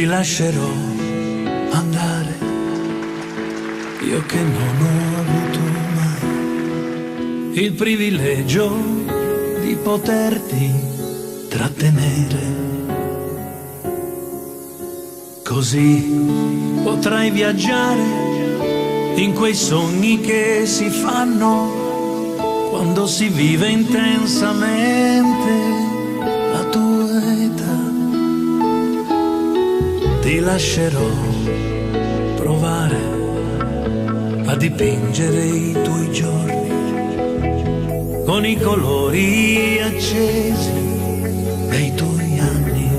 ti lascerò andare, io che non ho avuto mai il privilegio di poterti trattenere. Così potrai viaggiare in quei sogni che si fanno quando si vive intensamente la tua età. Ti lascerò provare a dipingere i tuoi giorni con i colori accesi dei tuoi anni.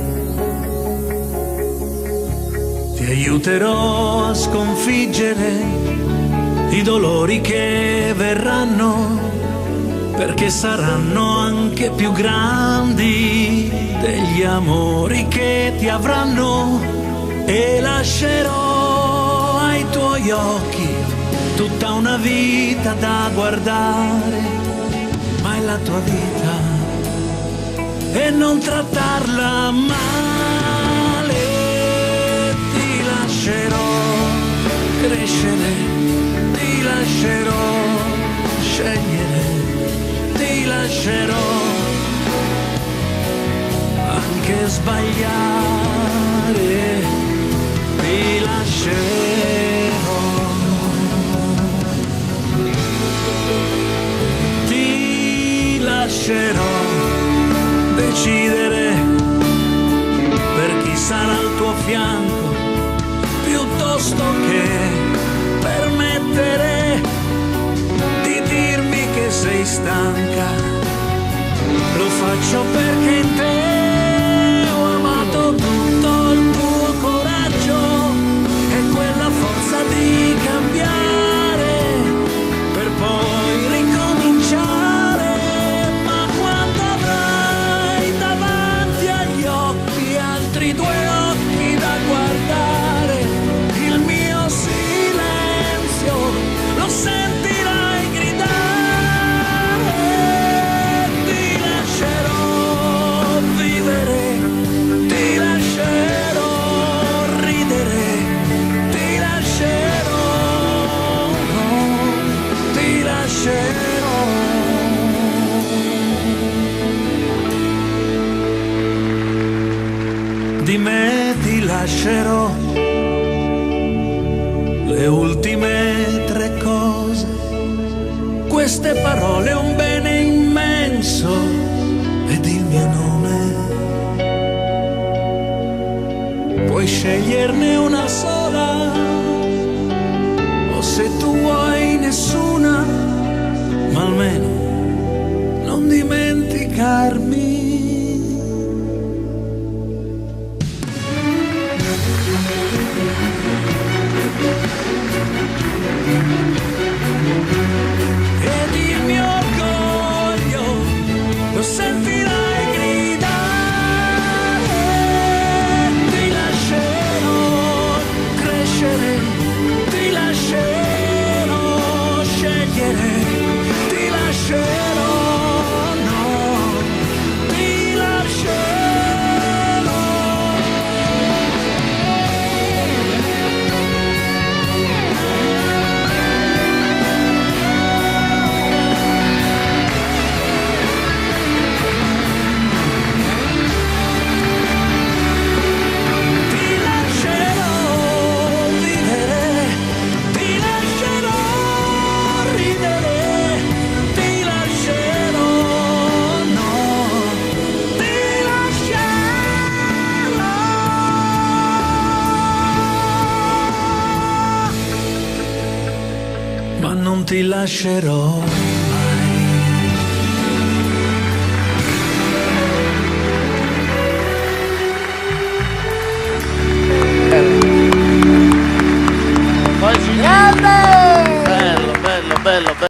Ti aiuterò a sconfiggere i dolori che verranno, perché saranno anche più grandi degli amori che ti avranno. E lascerò ai tuoi occhi tutta una vita da guardare, ma è la tua vita e non trattarla male. Ti lascerò crescere, ti lascerò scegliere, ti lascerò anche sbagliare, ti lascerò, ti lascerò decidere per chi sarà al tuo fianco, piuttosto che permettere di dirmi che sei stanca. Lo faccio perché in te ho amato tutto il tuo coraggio e quella forza di cambiare per poi ricominciare. Ma quando avrai davanti agli occhi altri due occhi da guardare, il mio silenzio lo sentirai gridare. Ti lascerò vivere, ti lascerò ridere, ti lascerò, ti lascerò. Di me ti lascerò le ultime tre cose, queste parole, un bene immenso ed il mio nome. Puoi sceglierne una sola, o se tu vuoi nessuna, ma almeno non dimenticarmi. Ed il mio orgoglio lo sentirai gridare. Ti lascerò crescere, ti lascerò scegliere, ti lascerò, no, ti lascerò. Ti lascerò vivere, ti lascerò ridere, ti lascerò, no, ti lascerò. Ma non ti lascerò